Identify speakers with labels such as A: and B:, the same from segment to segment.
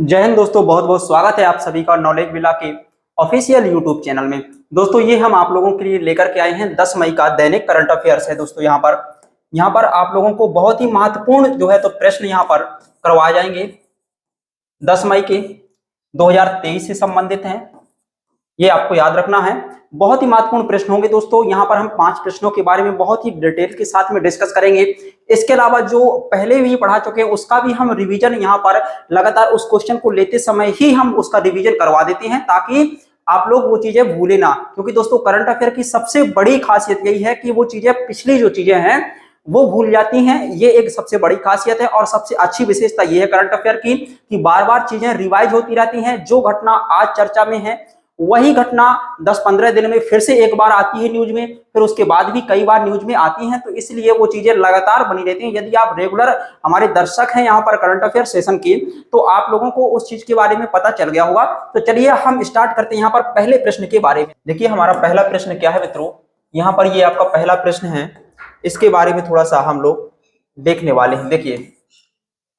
A: जय हिंद दोस्तों, बहुत बहुत स्वागत है आप सभी का नॉलेज विला के ऑफिशियल यूट्यूब चैनल में। दोस्तों ये हम आप लोगों के लिए लेकर के आए हैं 10 मई का दैनिक करंट अफेयर्स है। दोस्तों यहाँ पर आप लोगों को बहुत ही महत्वपूर्ण जो है तो प्रश्न यहाँ पर करवाए जाएंगे 10 मई के 2023 से संबंधित हैं। ये आपको याद रखना है, बहुत ही महत्वपूर्ण प्रश्न होंगे। दोस्तों यहाँ पर हम 5 प्रश्नों के बारे में बहुत ही डिटेल के साथ में डिस्कस करेंगे। इसके अलावा जो पहले भी पढ़ा चुके हैं उसका भी हम रिवीजन यहाँ पर लगातार उस क्वेश्चन को लेते समय ही हम उसका रिवीजन करवा देते हैं, ताकि आप लोग वो चीजें भूले ना। क्योंकि दोस्तों करंट अफेयर की सबसे बड़ी खासियत यही है कि वो चीजें, पिछली जो चीजें हैं वो भूल जाती हैं। ये एक सबसे बड़ी खासियत है और सबसे अच्छी विशेषता ये है करंट अफेयर की कि बार बार चीजें रिवाइज होती रहती हैं। जो घटना आज चर्चा में है वही घटना 10-15 दिन में फिर से एक बार आती है न्यूज में, फिर उसके बाद भी कई बार न्यूज में आती हैं। तो इसलिए वो चीजें लगातार बनी रहती हैं। यदि आप रेगुलर हमारे दर्शक हैं यहाँ पर करंट अफेयर सेशन की, तो आप लोगों को उस चीज के बारे में पता चल गया होगा। तो चलिए हम स्टार्ट करते हैं यहाँ पर पहले प्रश्न के बारे में। देखिए हमारा पहला प्रश्न क्या है मित्रों, यहाँ पर ये आपका पहला प्रश्न है, इसके बारे में थोड़ा सा हम लोग देखने वाले हैं। देखिए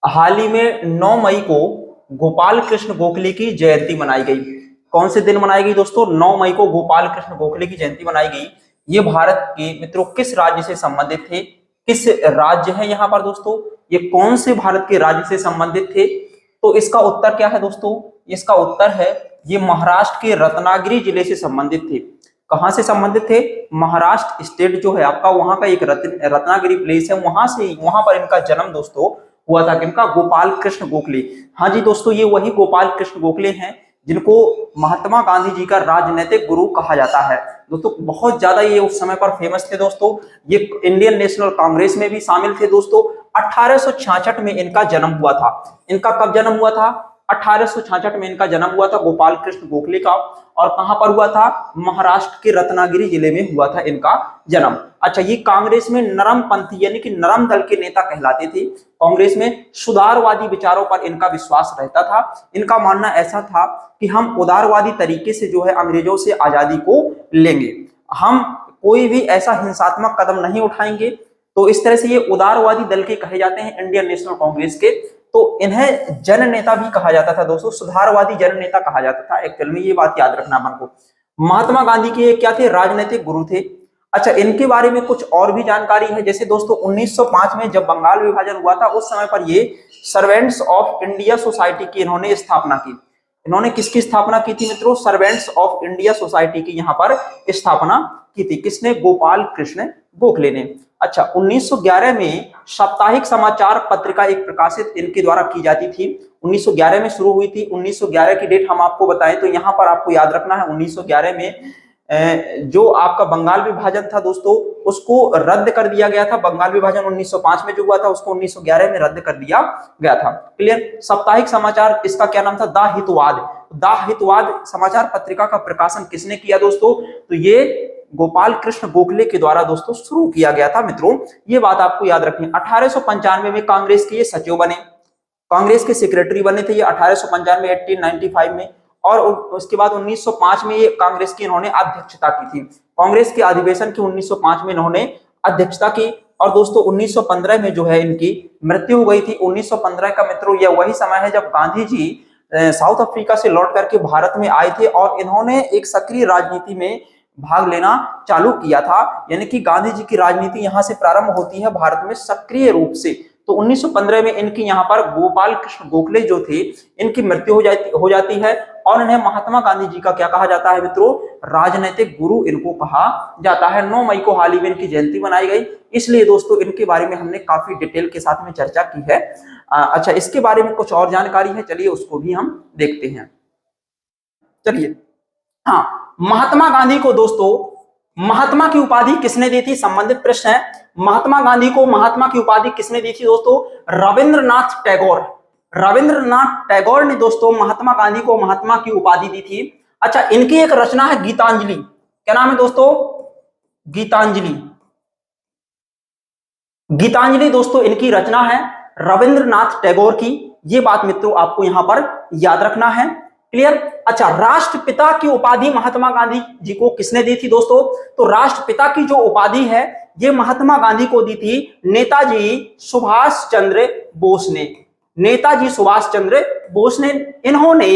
A: हाल ही में 9 मई को गोपाल कृष्ण गोखले की जयंती मनाई गई। कौन से दिन मनाई गई दोस्तों? 9 मई को गोपाल कृष्ण गोखले की जयंती मनाई गई। ये भारत के मित्रों किस राज्य से संबंधित थे? किस राज्य है यहाँ पर दोस्तों? ये कौन से भारत के राज्य से संबंधित थे? तो इसका उत्तर क्या है दोस्तों? इसका उत्तर है ये महाराष्ट्र के रत्नागिरी जिले से संबंधित थे। कहां से संबंधित थे? महाराष्ट्र स्टेट जो है आपका, वहां का एक रत्नागिरी प्लेस है, वहां पर इनका जन्म दोस्तों हुआ था। किनका? गोपाल कृष्ण गोखले। हाँ जी दोस्तों, ये वही गोपाल कृष्ण गोखले हैं जिनको महात्मा गांधी जी का राजनीतिक गुरु कहा जाता है। दोस्तों बहुत ज्यादा ये उस समय पर फेमस थे दोस्तों। ये इंडियन नेशनल कांग्रेस में भी शामिल थे दोस्तों। 1866 में इनका जन्म हुआ था। इनका कब जन्म हुआ था? 1866 में इनका जन्म हुआ था गोपाल कृष्ण गोखले का। और कहां पर हुआ था? महाराष्ट्र के रत्नागिरी जिले में हुआ था इनका जन्म। अच्छा, ये कांग्रेस में नरम पंथी यानी कि नरम दल के नेता कहलाते थे। कांग्रेस में सुधारवादी विचारों पर इनका विश्वास रहता था। इनका मानना ऐसा था कि हम उदारवादी तरीके से जो है अंग्रेजों से आजादी को लेंगे, हम कोई भी ऐसा हिंसात्मक कदम नहीं उठाएंगे। तो इस तरह से ये उदारवादी दल के कहे जाते हैं इंडियन नेशनल कांग्रेस के। तो इन्हें जन नेता भी कहा जाता था दोस्तों, सुधारवादी जन नेता कहा जाता था एक्चुअल में। ये बात याद रखना अपन को। महात्मा गांधी के क्या थे? राजनीतिक गुरु थे। अच्छा, इनके बारे में कुछ और भी जानकारी है। जैसे दोस्तों 1905 में जब बंगाल विभाजन हुआ था, उस समय पर ये सर्वेंट्स ऑफ इंडिया सोसाइटी की इन्होंने स्थापना की। इन्होंने किसकी स्थापना की थी मित्रों? सर्वेंट्स ऑफ इंडिया सोसाइटी की यहाँ पर स्थापना की थी। किसने? गोपाल कृष्ण गोखले ने। अच्छा, 1911 में साप्ताहिक समाचार पत्रिका एक प्रकाशित इनके द्वारा की जाती थी। 1911 में शुरू हुई थी। 1911 की डेट हम आपको बताएं तो यहाँ पर आपको याद रखना है 1911 में जो आपका बंगाल विभाजन था दोस्तों, उसको रद्द कर दिया गया था। बंगाल विभाजन 1905 में जो हुआ था उसको 1911 में रद्द कर दिया गया था। क्लियर? साप्ताहिक समाचार, इसका क्या नाम था? द हितवाद। द हितवाद समाचार पत्रिका का प्रकाशन किसने किया दोस्तों? तो ये गोपाल कृष्ण गोखले के द्वारा दोस्तों शुरू किया गया था मित्रों। ये बात आपको याद रखनी। 1895 में कांग्रेस के ये सचिव बने, कांग्रेस के सेक्रेटरी बने थे ये 1895 1895 में। और उसके बाद 1905 में ये कांग्रेस की इन्होंने अध्यक्षता की थी। कांग्रेस के अधिवेशन की 1905 में इन्होंने अध्यक्षता की। और दोस्तों 1915 में जो है इनकी मृत्यु हो गई थी। 1915 का मित्रों यह वही समय है जब गांधी जी साउथ अफ्रीका से लौट करके भारत में आए थे और इन्होंने एक सक्रिय राजनीति में भाग लेना चालू किया था। यानी कि गांधी जी की राजनीति यहां से प्रारंभ होती है भारत में सक्रिय रूप से। तो 1915 में इनकी यहाँ पर गोपाल कृष्ण गोखले जो थे, इनकी मृत्यु हो जाती है और इन्हें महात्मा गांधी जी का क्या कहा जाता है मित्रों? राजनीतिक गुरु इनको कहा जाता है। 9 मई को हाल ही में इनकी जयंती मनाई गई, इसलिए दोस्तों इनके बारे में हमने काफी डिटेल के साथ में चर्चा की है। अच्छा, इसके बारे में कुछ और जानकारी है, चलिए उसको भी हम देखते हैं। चलिए, हाँ, महात्मा गांधी को दोस्तों महात्मा की उपाधि किसने दी थी? संबंधित प्रश्न है। महात्मा गांधी को महात्मा की उपाधि किसने दी थी दोस्तों? रविंद्रनाथ टैगोर। रविंद्रनाथ टैगोर ने दोस्तों महात्मा गांधी को महात्मा की उपाधि दी थी। अच्छा, इनकी एक रचना है गीतांजलि। क्या नाम है दोस्तों? गीतांजलि। गीतांजलि दोस्तों इनकी रचना है रविंद्रनाथ टैगोर की। ये बात मित्रों आपको यहां पर याद रखना है। क्लियर? अच्छा, राष्ट्रपिता की उपाधि महात्मा गांधी जी को किसने दी थी दोस्तों? तो राष्ट्रपिता की जो उपाधि है ये महात्मा गांधी को दी थी नेताजी सुभाष चंद्र बोस ने। नेताजी सुभाष चंद्र बोस ने, इन्होंने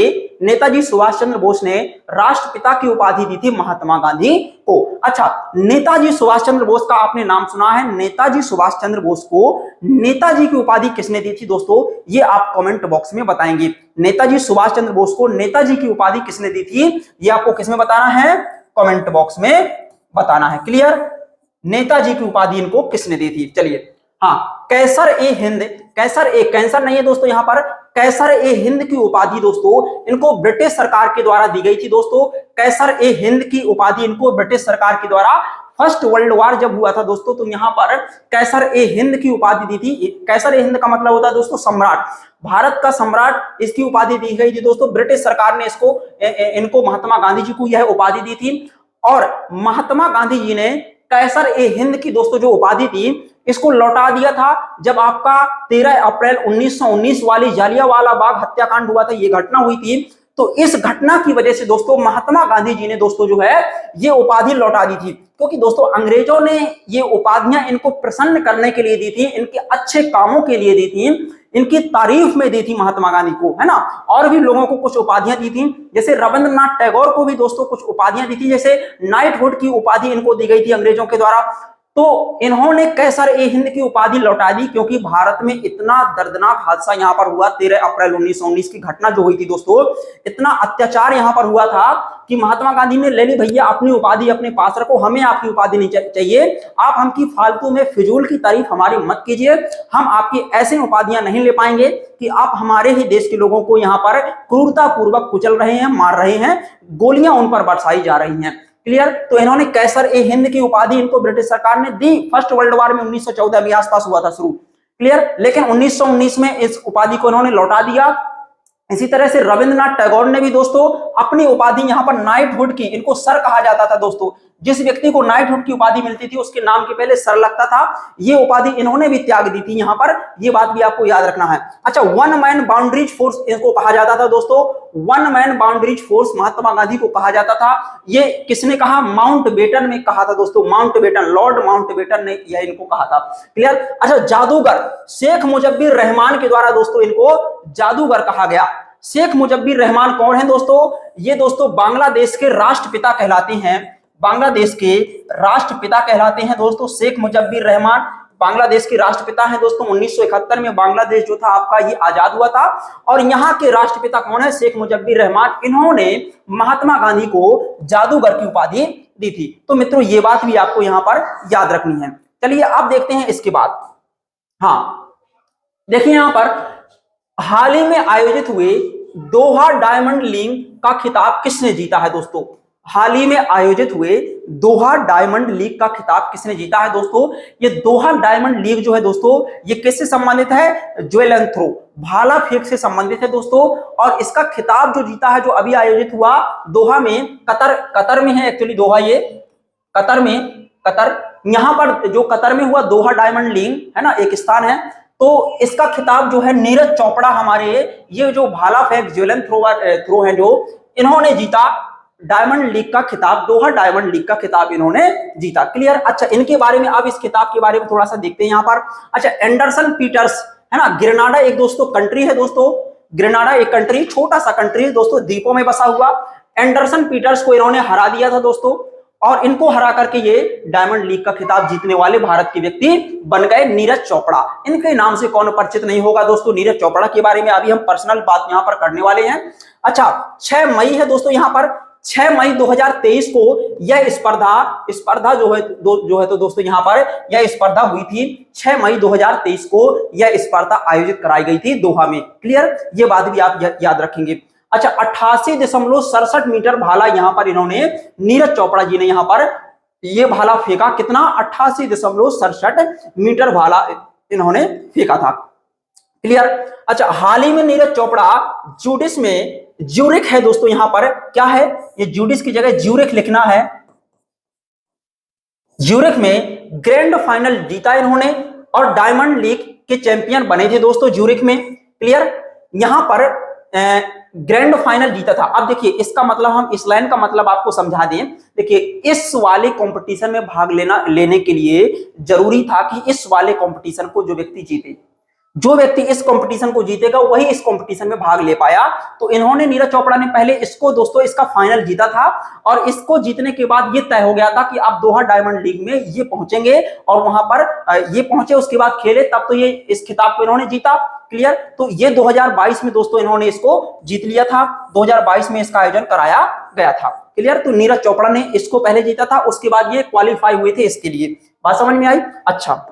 A: नेताजी सुभाष चंद्र बोस ने राष्ट्रपिता की उपाधि दी थी महात्मा गांधी को। अच्छा, नेताजी सुभाष चंद्र बोस का आपने नाम सुना है, नेताजी सुभाष चंद्र बोस को नेताजी की उपाधि किसने दी थी दोस्तों, ये आप कमेंट बॉक्स में बताएंगे। नेताजी सुभाष चंद्र बोस को नेताजी की उपाधि किसने दी थी, ये आपको किसमें बताना है, कमेंट बॉक्स में बताना है। क्लियर, नेताजी की उपाधि इनको किसने दी थी। चलिए, हाँ, कैसर ए हिंद, कैसर ए, कैंसर नहीं है दोस्तों, यहां पर कैसर ए हिंद की उपाधि दोस्तों इनको ब्रिटिश सरकार के द्वारा दी गई थी। दोस्तों कैसर ए हिंद की उपाधि इनको ब्रिटिश सरकार के द्वारा फर्स्ट वर्ल्ड वॉर जब हुआ था दोस्तों, तो यहां पर कैसर ए हिंद की उपाधि दी थी। कैसर ए हिंद का मतलब होता है दोस्तों सम्राट, भारत का सम्राट, इसकी उपाधि दी गई थी दोस्तों। ब्रिटिश सरकार ने इसको इनको महात्मा गांधी जी को यह उपाधि दी थी, और महात्मा गांधी जी ने कैसर ए हिंद की दोस्तों जो उपाधि थी इसको लौटा दिया था जब आपका 13 अप्रैल 1919 वाली जालियांवाला बाग हत्याकांड हुआ था, ये घटना हुई थी। तो इस घटना की वजह से दोस्तों महात्मा गांधी जी ने दोस्तों जो है ये उपाधि लौटा दी थी, क्योंकि दोस्तों अंग्रेजों ने ये उपाधियां इनको प्रसन्न करने के लिए दी थी, इनके अच्छे कामों के लिए दी थी, इनकी तारीफ में दी थी महात्मा गांधी को, है ना। और भी लोगों को कुछ उपाधियां दी थी, जैसे रविंद्रनाथ टैगोर को भी दोस्तों कुछ उपाधियां दी थी, जैसे नाइटहुड की उपाधि इनको दी गई थी अंग्रेजों के द्वारा। तो इन्होंने कैसर ए हिंद की उपाधि लौटा दी, क्योंकि भारत में इतना दर्दनाक हादसा यहां पर हुआ, 13 अप्रैल 1919 की घटना जो हुई थी दोस्तों, इतना अत्याचार यहां पर हुआ था कि महात्मा गांधी ने ले ली, भैया अपनी उपाधि अपने पास रखो, हमें आपकी उपाधि नहीं चाहिए, आप हमकी फालतू में फिजूल की तारीफ हमारी मत कीजिए, हम आपकी ऐसी उपाधियां नहीं ले पाएंगे कि आप हमारे ही देश के लोगों को यहाँ पर क्रूरता पूर्वक कुचल रहे हैं, मार रहे हैं, गोलियां उन पर बरसाई जा रही हैं। क्लियर, तो इन्होंने कैसर ए हिंद की उपाधि इनको ब्रिटिश सरकार ने दी, फर्स्ट वर्ल्ड वॉर में 1914 में आसपास हुआ था शुरू। क्लियर, लेकिन 1919 में इस उपाधि को इन्होंने लौटा दिया। इसी तरह से रविंद्रनाथ टैगोर ने भी दोस्तों अपनी उपाधि यहां पर नाइटहुड की, इनको सर कहा जाता था दोस्तों, जिस व्यक्ति को नाइटहुड की उपाधि मिलती थी उसके नाम के पहले सर लगता था, ये उपाधि इन्होंने भी त्याग दी थी यहां पर, ये बात भी आपको याद रखना है। अच्छा, वन मैन बाउंड्रीज फोर्स इनको कहा जाता था दोस्तों, one man boundaries force Mahatma Gandhi को कहा जाता था। ये किसने कहा, माउंटबेटन में कहा था दोस्तों, माउंटबेटन, लॉर्ड माउंटबेटन ने यह इनको कहा था। क्लियर। अच्छा, जादूगर शेख मुजब्बिर रहमान के द्वारा दोस्तों इनको जादूगर कहा गया। शेख मुजब्बिर रहमान कौन है दोस्तों, ये दोस्तों बांग्लादेश के राष्ट्रपिता कहलाते हैं, बांग्लादेश के राष्ट्रपिता कहलाते हैं दोस्तों शेख मुजब्बिर रहमान, बांग्लादेश के राष्ट्रपिता हैं दोस्तों। 1971 में बांग्लादेश जो था आपका ये आजाद हुआ था, और यहाँ के राष्ट्रपिता कौन है, शेख मुजब्बिर रहमान। इन्होंने महात्मा गांधी को जादूगर की उपाधि दी थी। तो मित्रों ये बात भी आपको यहाँ पर याद रखनी है। चलिए अब देखते हैं इसके बाद, हाँ देखिए यहाँ पर हाल ही में आयोजित हुए दोहा डायमंड लीग का खिताब किसने जीता है दोस्तों, हाल ही में आयोजित हुए दोहा डायमंड लीग का खिताब किसने जीता है दोस्तों। ये दोहा डायमंड लीग जो है दोस्तों ये किससे संबंधित है, ज्वेल एंड थ्रो, भाला फेंक से संबंधित है दोस्तों। और इसका खिताब जो जीता है, जो अभी आयोजित हुआ दोहा में, कतर में है एक्चुअली दोहा, ये कतर यहां पर जो कतर में हुआ दोहा डायमंड लीग है ना, एक स्थान है। तो इसका खिताब जो है नीरज चोपड़ा, हमारे ये जो भाला फेंक ज्वेलन थ्रो है जो, इन्होंने जीता डायमंड लीग का खिताब, दोहा डायमंड लीग का खिताब इन्होंने जीता। क्लियर। अच्छा, इनके बारे में अब इस खिताब के बारे में थोड़ा सा देखते हैं यहाँ पर। अच्छा, एंडरसन पीटर्स है ना, ग्रेनाडा एक दोस्तों कंट्री है दोस्तों, ग्रेनाडा एक कंट्री, छोटा सा कंट्री है दोस्तों, द्वीपों में बसा हुआ। एंडरसन पीटर्स को इन्होंने हरा दिया था दोस्तों, और इनको हरा करके ये डायमंड लीग का खिताब जीतने वाले भारत के व्यक्ति बन गए नीरज चोपड़ा। इनके नाम से कौन परिचित नहीं होगा दोस्तों, नीरज चोपड़ा के बारे में अभी हम पर्सनल बात यहां पर करने वाले हैं। अच्छा, 6 मई है दोस्तों, यहां पर 6 मई 2023 को यह स्पर्धा जो है तो दोस्तों यहां पर यह स्पर्धा हुई थी। 6 मई 2023 को यह स्पर्धा आयोजित कराई गई थी दोहा में। क्लियर, ये बात भी आप याद रखेंगे। अच्छा, 88.67 मीटर भाला यहां पर इन्होंने, नीरज चोपड़ा जी ने यहां पर ये भाला फेंका, कितना, 88.67 मीटर भाला इन्होंने फेंका था। क्लियर। अच्छा, हाल ही में नीरज चोपड़ा जूडिस में, ज्यूरिख है दोस्तों यहां पर, क्या है ये, जूडिस की जगह ज्यूरिख लिखना है, ज्यूरिख में ग्रैंड फाइनल जीता इन्होंने, और डायमंड लीग के चैंपियन बने थे दोस्तों ज्यूरिख में। क्लियर। यहां पर ग्रैंड फाइनल जीता था। अब देखिए इसका मतलब, हम इस लाइन का मतलब आपको समझा दें। देखिए इस वाले कंपटीशन में भाग लेने के लिए जरूरी था कि इस वाले कंपटीशन को जो व्यक्ति जीते, जो व्यक्ति इस कंपटीशन को जीतेगा वही इस कंपटीशन में भाग ले पाया। तो इन्होंने, नीरज चोपड़ा ने पहले इसको दोस्तों इसका फाइनल जीता था, और इसको जीतने के बाद ये तय हो गया था कि आप दोहा डायमंड लीग में ये पहुंचेंगे, और वहां पर ये पहुंचे, उसके बाद खेले, तब तो ये इस खिताब को इन्होंने जीता। क्लियर। तो ये 2022 में दोस्तों इन्होंने इसको जीत लिया था, 2022 में इसका आयोजन कराया गया था। क्लियर। तो नीरज चोपड़ा ने इसको पहले जीता था, उसके बाद ये क्वालिफाई हुए थे इसके लिए। बात समझ में आई? अच्छा,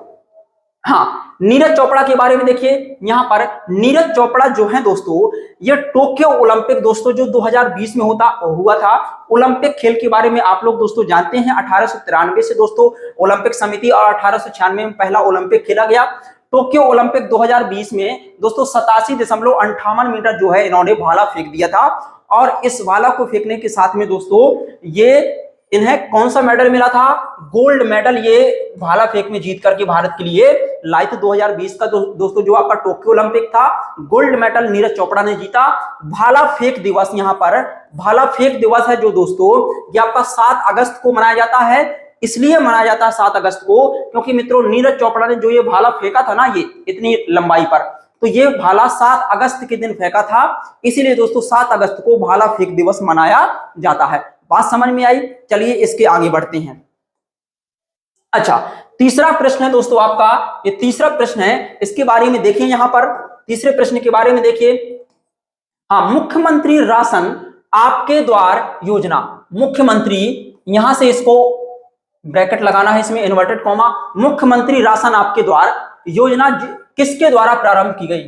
A: हाँ, नीरज चोपड़ा के बारे में देखिए, यहां पर नीरज चोपड़ा जो है दोस्तों, ये टोक्यो ओलंपिक दोस्तों जो 2020 में हुआ था, ओलंपिक खेल के बारे में आप लोग दोस्तों जानते हैं। 1893 से दोस्तों ओलंपिक समिति, और 1896 में पहला ओलंपिक खेला गया। टोक्यो ओलंपिक 2020 में दोस्तों 87.58 मीटर जो है इन्होंने भाला फेंक दिया था, और इस भाला को फेंकने के साथ में दोस्तों ये इन्हें कौन सा मेडल मिला था? गोल्ड मेडल ये भाला फेंक में जीत करके भारत के लिए लाई थी। 2020 का दोस्तों जो आपका टोक्यो ओलंपिक था, गोल्ड मेडल नीरज चोपड़ा ने जीता। भाला फेंक दिवस, यहां पर भाला फेंक दिवस है जो दोस्तों ये आपका 7 अगस्त को मनाया जाता है। इसलिए मनाया जाता है 7 अगस्त को क्योंकि मित्रों नीरज चोपड़ा ने जो ये भाला फेंका था ना, ये इतनी लंबाई पर, तो ये भाला 7 अगस्त के दिन फेंका था, इसीलिए दोस्तों 7 अगस्त को भाला फेंक दिवस मनाया जाता है। बात समझ में आई? चलिए इसके आगे बढ़ते हैं। अच्छा, तीसरा प्रश्न है दोस्तों आपका, ये तीसरा प्रश्न है, इसके बारे में देखिए। यहां पर तीसरे प्रश्न के बारे में देखिए। हाँ, मुख्यमंत्री राशन आपके द्वार योजना, मुख्यमंत्री, यहां से इसको ब्रैकेट लगाना है, इसमें इन्वर्टेड कॉमा, मुख्यमंत्री राशन आपके द्वार योजना किसके द्वारा प्रारंभ की गई?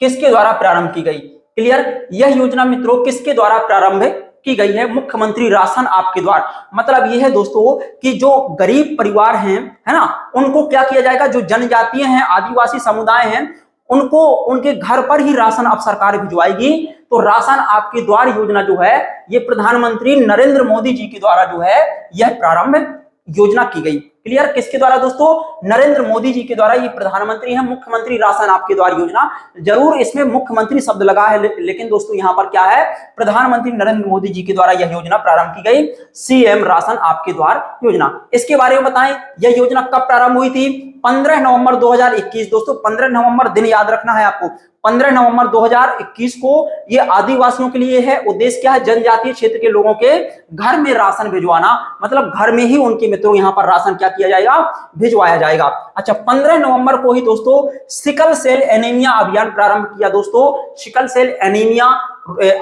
A: किसके द्वारा प्रारंभ की गई? क्लियर। यह योजना मित्रों किसके द्वारा प्रारंभ की गई है? मुख्यमंत्री राशन आपके द्वार। मतलब यह है दोस्तों कि जो गरीब परिवार हैं, है ना, उनको क्या किया जाएगा? जो जनजातीय हैं, आदिवासी समुदाय हैं, उनको उनके घर पर ही राशन अब सरकार भिजवाएगी। तो राशन आपके द्वार योजना जो है ये प्रधानमंत्री नरेंद्र मोदी जी के द्वारा जो है यह प्रारंभ योजना की गई। क्लियर। किसके द्वारा दोस्तों? नरेंद्र मोदी जी के द्वारा। ये प्रधानमंत्री है, मुख्यमंत्री राशन आपके द्वार योजना। जरूर इसमें मुख्यमंत्री शब्द लगा है, लेकिन दोस्तों यहां पर क्या है? प्रधानमंत्री नरेंद्र मोदी जी के द्वारा यह योजना प्रारंभ की गई, सीएम राशन आपके द्वार योजना। इसके बारे में बताएं, यह योजना कब प्रारंभ हुई थी? 15 नवंबर 2021 दोस्तों, 15 नवंबर दिन याद रखना है आपको। 15 नवंबर 2021 को ये आदिवासियों के लिए है। उद्देश्य क्या है? जनजातीय क्षेत्र के लोगों के घर में राशन भिजवाना, मतलब घर में ही उनके मित्रों यहां पर राशन क्या किया जाएगा? भिजवाया जाएगा। अच्छा, 15 नवंबर को ही दोस्तों सिकल सेल एनीमिया अभियान प्रारंभ किया दोस्तों। सिकल सेल एनीमिया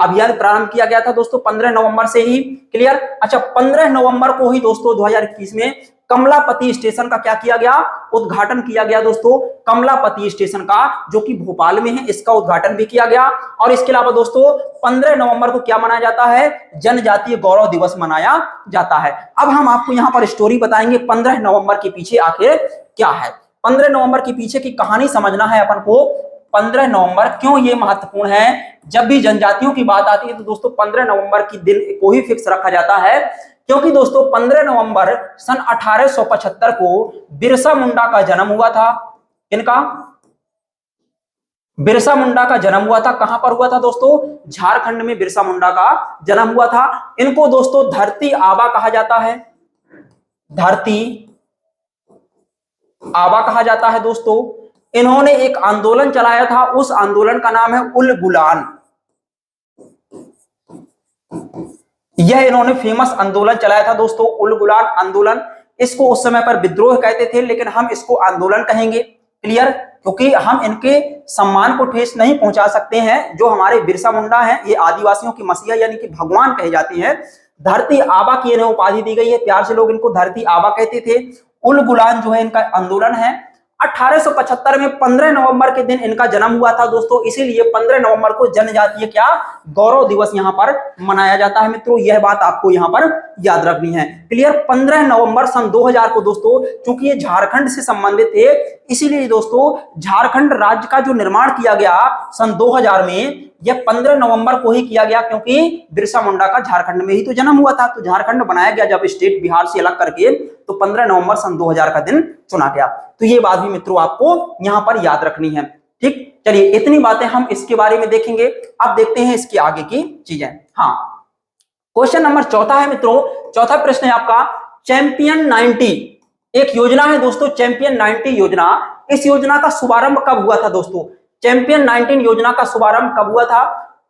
A: अभियान प्रारंभ किया गया था दोस्तों 15 नवंबर से ही। क्लियर। अच्छा, 15 नवंबर को ही दोस्तों 2021 में कमलापति स्टेशन का क्या किया गया? उद्घाटन किया गया दोस्तों। कमलापति स्टेशन का जो कि भोपाल में है, इसका उद्घाटन भी किया गया। और इसके अलावा दोस्तों 15 नवंबर को क्या मनाया जाता है? जनजातीय गौरव दिवस मनाया जाता है। अब हम आपको यहाँ पर स्टोरी बताएंगे 15 नवंबर के पीछे आखिर क्या है। 15 नवंबर के पीछे की कहानी समझना है अपन को। 15 नवंबर क्यों ये महत्वपूर्ण है? जब भी जनजातियों की बात आती है तो दोस्तों 15 नवंबर की दिन को ही फिक्स रखा जाता है, क्योंकि दोस्तों 15 नवंबर सन 1875 को बिरसा मुंडा का जन्म हुआ था। इनका बिरसा मुंडा का जन्म हुआ था। कहां पर हुआ था दोस्तों? झारखंड में बिरसा मुंडा का जन्म हुआ था। इनको दोस्तों धरती आबा कहा जाता है, धरती आबा कहा जाता है दोस्तों। इन्होंने एक आंदोलन चलाया था, उस आंदोलन का नाम है उल गुलान। यह इन्होंने फेमस आंदोलन चलाया था दोस्तों, उल गुलान आंदोलन। इसको उस समय पर विद्रोह कहते थे, लेकिन हम इसको आंदोलन कहेंगे। क्लियर। क्योंकि हम इनके सम्मान को ठेस नहीं पहुंचा सकते हैं। जो हमारे बिरसा मुंडा हैं, ये आदिवासियों की मसीहा यानी कि भगवान कहे जाते हैं। धरती आबा की इन्हें उपाधि दी गई है, प्यार से लोग इनको धरती आबा कहते थे। उल गुलान जो है इनका आंदोलन है। 1875 में 15 नवंबर के दिन इनका जन्म हुआ था दोस्तों, इसीलिए 15 नवंबर को जनजातीय क्या गौरव दिवस यहां पर मनाया जाता है मित्रों। यह बात आपको यहां पर याद रखनी है। क्लियर। 15 नवंबर सन 2000 को दोस्तों, चूंकि ये झारखंड से संबंधित थे, इसीलिए दोस्तों झारखंड राज्य का जो निर्माण किया गया सन 2000 में, यह 15 नवंबर को ही किया गया, क्योंकि बिरसा मुंडा का झारखंड में ही तो जन्म हुआ था। तो झारखंड बनाया गया जब स्टेट बिहार से अलग करके, तो 15 नवंबर सन 2000 का दिन चुना गया। तो ये बात भी मित्रों आपको यहां पर याद रखनी है। ठीक। चलिए इतनी बातें हम इसके बारे में देखेंगे। अब देखते हैं इसके आगे की चीजें। हाँ, क्वेश्चन नंबर चौथा है मित्रों, चौथा प्रश्न है आपका, चैंपियन 90 एक योजना है दोस्तों, चैंपियन 90 योजना। इस योजना का शुभारंभ कब हुआ था दोस्तों? चैंपियन 19 योजना का शुभारंभ कब हुआ था?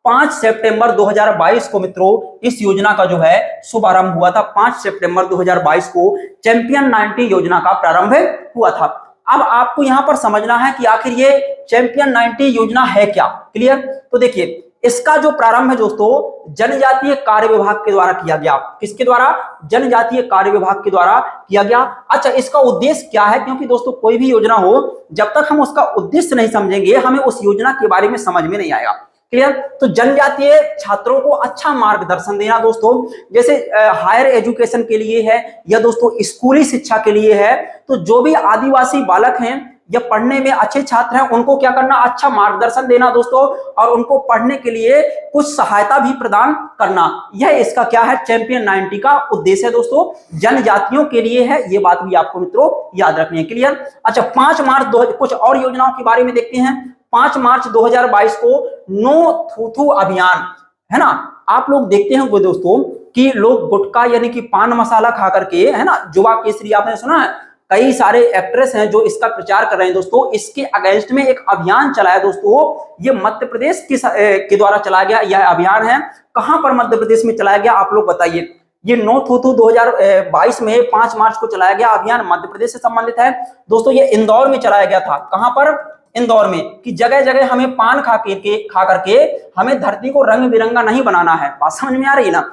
A: 5 सितंबर 2022 को मित्रों इस योजना का जो है शुभारंभ हुआ था। 5 सितंबर 2022 को चैंपियन 90 योजना का प्रारंभ हुआ था। अब आपको यहां पर समझना है कि आखिर ये चैंपियन 90 योजना है क्या। क्लियर? तो देखिए, इसका जो प्रारंभ है दोस्तों जनजातीय कार्य विभाग के द्वारा किया गया। किसके द्वारा? जनजातीय कार्य विभाग के द्वारा किया गया। अच्छा, इसका उद्देश्य क्या है? क्योंकि दोस्तों कोई भी योजना हो, जब तक हम उसका उद्देश्य नहीं समझेंगे हमें उस योजना के बारे में समझ में नहीं आएगा। क्लियर? तो जनजातीय छात्रों को अच्छा मार्गदर्शन देना दोस्तों, जैसे हायर एजुकेशन के लिए है या दोस्तों स्कूली शिक्षा के लिए है, तो जो भी आदिवासी बालक हैं या पढ़ने में अच्छे छात्र हैं उनको क्या करना? अच्छा मार्गदर्शन देना दोस्तों, और उनको पढ़ने के लिए कुछ सहायता भी प्रदान करना। यह इसका क्या है? चैंपियन 90 का उद्देश्य है दोस्तों, जनजातियों के लिए है। ये बात भी आपको मित्रों याद रखनी है। क्लियर? अच्छा, 5 मार्च कुछ और योजनाओं के बारे में देखते हैं। 5 मार्च 2022 को नो थूथू अभियान है ना। आप लोग देखते हैं दोस्तों कि लोग गुटखा यानी कि पान मसाला खा करके, है ना, युवा केसरी आपने सुना है, कई सारे एक्ट्रेस हैं जो इसका प्रचार कर रहे हैं दोस्तों। इसके अगेंस्ट में एक अभियान चलाया दोस्तों, ये मध्य प्रदेश के द्वारा चलाया गया यह अभियान है। कहां पर मध्य प्रदेश में चलाया गया आप लोग बताइए? ये नो थूथू 2022 में 5 मार्च को चलाया गया अभियान मध्य प्रदेश से संबंधित है दोस्तों। ये इंदौर में चलाया गया था। कहां पर? इंदौर में। कि जगह जगह हमें पान खा करके हमें धरती को रंग बिरंगा नहीं बनाना है। बात समझ में आ रही है ना?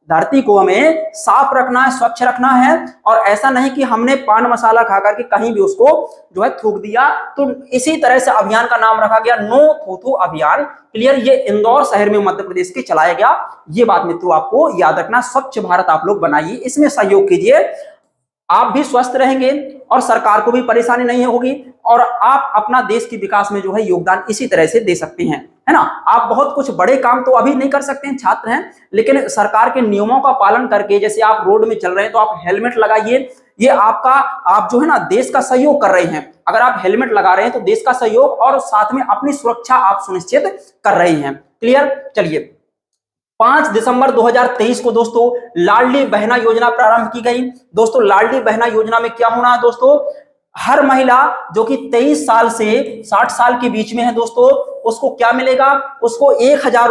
A: धरती को हमें साफ रखना है, स्वच्छ रखना है, और ऐसा नहीं कि हमने पान मसाला खा करके कहीं भी उसको जो है थूक दिया। तो इसी तरह से अभियान का नाम रखा गया नो थूथू अभियान। क्लियर? ये इंदौर शहर में मध्य प्रदेश के चलाया गया। ये बात मित्रों आपको याद रखना। स्वच्छ भारत आप लोग बनाइए, इसमें सहयोग कीजिए, आप भी स्वस्थ रहेंगे और सरकार को भी परेशानी नहीं होगी, और आप अपना देश के विकास में जो है योगदान इसी तरह से दे सकते हैं, है ना। आप बहुत कुछ बड़े काम तो अभी नहीं कर सकते हैं, छात्र हैं, लेकिन सरकार के नियमों का पालन करके, जैसे आप रोड में चल रहे हैं तो आप हेलमेट लगाइए। ये आप जो है ना देश का सहयोग कर रहे हैं। अगर आप हेलमेट लगा रहे हैं तो देश का सहयोग और साथ में अपनी सुरक्षा आप सुनिश्चित कर रहे हैं। क्लियर? चलिए, 5 दिसंबर 2023 को दोस्तों लाडली बहना योजना प्रारंभ की गई। दोस्तों लाडली बहना योजना में क्या होना है दोस्तों? हर महिला जो कि 23 साल से 60 साल के बीच में है दोस्तों, उसको क्या मिलेगा? उसको 1000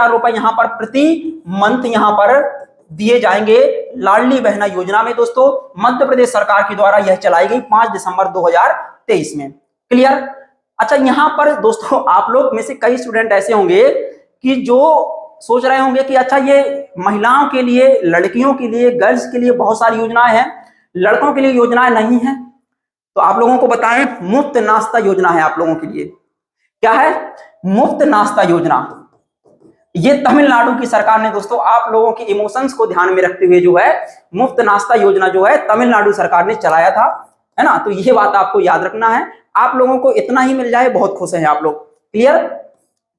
A: रुपए यहाँ पर प्रति मंथ यहाँ पर दिए जाएंगे लाडली बहना योजना में दोस्तों। मध्य प्रदेश सरकार के द्वारा यह चलाई गई 5 दिसंबर 2023 में। क्लियर? अच्छा, यहाँ पर दोस्तों आप लोग में से कई स्टूडेंट ऐसे होंगे कि जो सोच रहे होंगे कि अच्छा ये महिलाओं के लिए, लड़कियों के लिए, गर्ल्स के लिए बहुत सारी योजनाएं हैं, लड़कों के लिए योजनाएं नहीं है। तो आप लोगों को बताएं, मुफ्त नाश्ता योजना है आप लोगों के लिए। क्या है? मुफ्त नाश्ता योजना। ये तमिलनाडु की सरकार ने दोस्तों आप लोगों के इमोशंस को ध्यान में रखते हुए जो है मुफ्त नाश्ता योजना जो है तमिलनाडु सरकार ने चलाया था, है ना। तो ये बात आपको याद रखना है। आप लोगों को इतना ही मिल जाए बहुत खुश हैं आप लोग। क्लियर?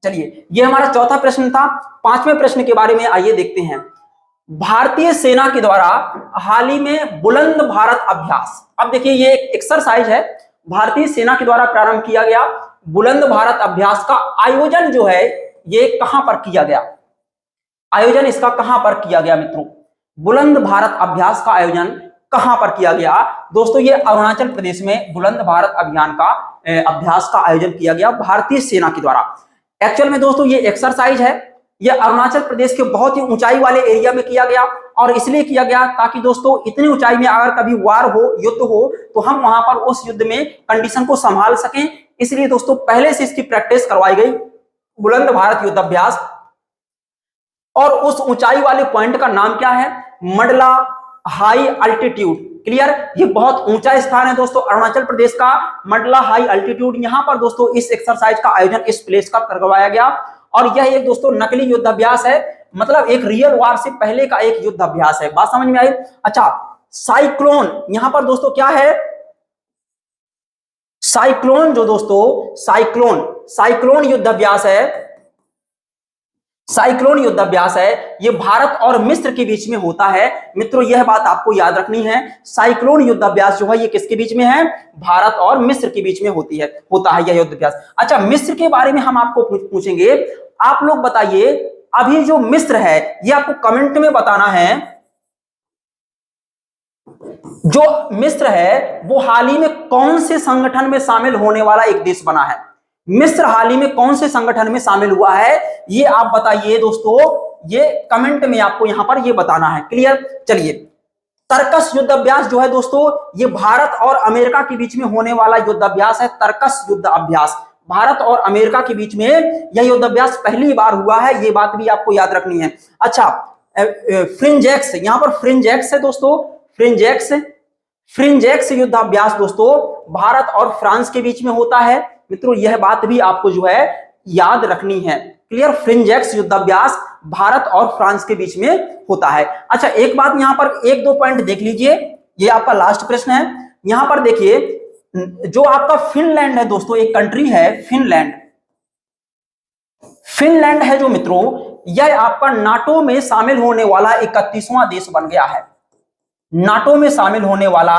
A: चलिए, ये हमारा चौथा प्रश्न था। 5वें प्रश्न के बारे में आइए देखते हैं। भारतीय सेना के द्वारा हाल ही में बुलंद भारत अभ्यास, अब देखिए ये एक एक्सरसाइज है, भारतीय सेना के द्वारा प्रारंभ किया गया बुलंद भारत अभ्यास का आयोजन जो है ये कहां पर किया गया? आयोजन इसका कहां पर किया गया मित्रों? बुलंद भारत अभ्यास का आयोजन कहां पर किया गया दोस्तों? ये अरुणाचल प्रदेश में बुलंद भारत अभियान का अभ्यास का आयोजन किया गया भारतीय सेना के द्वारा। एक्चुअल में दोस्तों ये एक्सरसाइज है, ये अरुणाचल प्रदेश के बहुत ही ऊंचाई वाले एरिया में किया गया, और इसलिए किया गया ताकि दोस्तों इतनी ऊंचाई में अगर कभी वार हो, युद्ध हो, तो हम वहां पर उस युद्ध में कंडीशन को संभाल सकें। इसलिए दोस्तों पहले से इसकी प्रैक्टिस करवाई गई बुलंद भारत युद्ध अभ्यास। और उस ऊंचाई वाले पॉइंट का नाम क्या है? Mandla high altitude. क्लियर? ये बहुत ऊंचा स्थान है दोस्तों अरुणाचल प्रदेश का, मंडला हाई अल्टीट्यूड। यहां पर दोस्तों इस एक्सरसाइज का आयोजन इस प्लेस का करवाया गया, और यह एक दोस्तों नकली युद्ध अभ्यास है, मतलब एक रियल वार से पहले का एक युद्ध अभ्यास है। बात समझ में आई? अच्छा, साइक्लोन, यहां पर दोस्तों क्या है? साइक्लोन जो दोस्तों साइक्लोन युद्ध अभ्यास है, साइक्लोन युद्धाभ्यास है ये भारत और मिस्र के बीच में होता है। मित्रों यह बात आपको याद रखनी है, साइक्लोन युद्धाभ्यास जो है ये किसके बीच में है, भारत और मिस्र के बीच में होता है यह युद्धाभ्यास। अच्छा, मिस्र के बारे में हम आपको पूछेंगे, आप लोग बताइए अभी जो मिस्र है ये आपको कमेंट में बताना है, जो मिस्र है वो हाल ही में कौन से संगठन में शामिल होने वाला एक देश बना है। मिस्र हाल ही में कौन से संगठन में शामिल हुआ है ये आप बताइए दोस्तों, ये कमेंट में आपको यहां पर ये बताना है। क्लियर, चलिए तरकस युद्धाभ्यास जो है दोस्तों ये भारत और अमेरिका के बीच में होने वाला युद्धाभ्यास है। तरकस युद्धाभ्यास भारत और अमेरिका के बीच में यह युद्धाभ्यास पहली बार हुआ है, ये बात भी आपको याद रखनी है। अच्छा, फ्रिंजेक्स, यहां पर फ्रिंजेक्स है दोस्तों, फ्रिंजेक्स युद्धाभ्यास दोस्तों भारत और फ्रांस के बीच में होता है। मित्रों यह बात भी आपको जो है याद रखनी है। क्लियर, फ्रिंजेक्स युद्धाभ्यास भारत और फ्रांस के बीच में होता है। अच्छा, एक बात यहां पर एक दो पॉइंट देख लीजिए, ये आपका लास्ट प्रश्न है। यहां पर देखिए जो आपका फिनलैंड है दोस्तों, एक कंट्री है फिनलैंड है जो मित्रों, यह आपका नाटो में शामिल होने वाला 31वां देश बन गया है। नाटो में शामिल होने वाला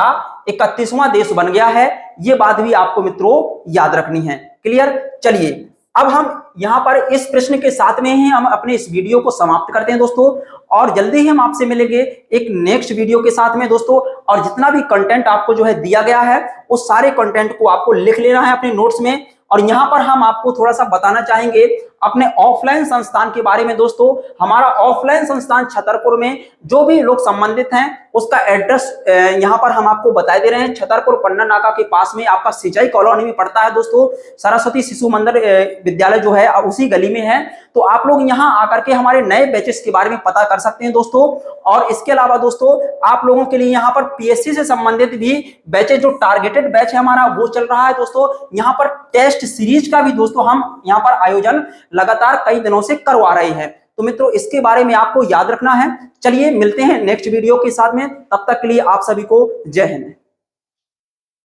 A: 31वां देश बन गया है, यह बात भी आपको मित्रों याद रखनी है। क्लियर, चलिए अब हम यहां पर इस प्रश्न के साथ में ही हम अपने इस वीडियो को समाप्त करते हैं दोस्तों, और जल्दी ही हम आपसे मिलेंगे एक नेक्स्ट वीडियो के साथ में दोस्तों। और जितना भी कंटेंट आपको जो है दिया गया है उस सारे कंटेंट को आपको लिख लेना है अपने नोट्स में। और यहां पर हम आपको थोड़ा सा बताना चाहेंगे अपने ऑफलाइन संस्थान के बारे में दोस्तों। हमारा ऑफलाइन संस्थान छतरपुर में जो भी लोग संबंधित हैं उसका एड्रेस यहां पर हम आपको बता दे रहे हैं। छतरपुर पन्ना नाका के पास में आपका सिंचाई कॉलोनी में पड़ता है दोस्तों, सरस्वती शिशु मंदिर विद्यालय जो है उसी गली में है। तो आप लोग यहां आकर के हमारे नए बैचेस के बारे में पता कर सकते हैं दोस्तों। और इसके अलावा दोस्तों आप लोगों के लिए यहाँ पर पीएससी से संबंधित भी बैचेस, जो टारगेटेड बैच है हमारा वो चल रहा है दोस्तों। यहाँ पर टेस्ट सीरीज का भी दोस्तों हम यहाँ पर आयोजन लगातार कई दिनों से करवा रहे हैं। तो मित्रों इसके बारे में आपको याद रखना है। चलिए मिलते हैं नेक्स्ट वीडियो के साथ में, तब तक के लिए आप सभी को जय हिंद।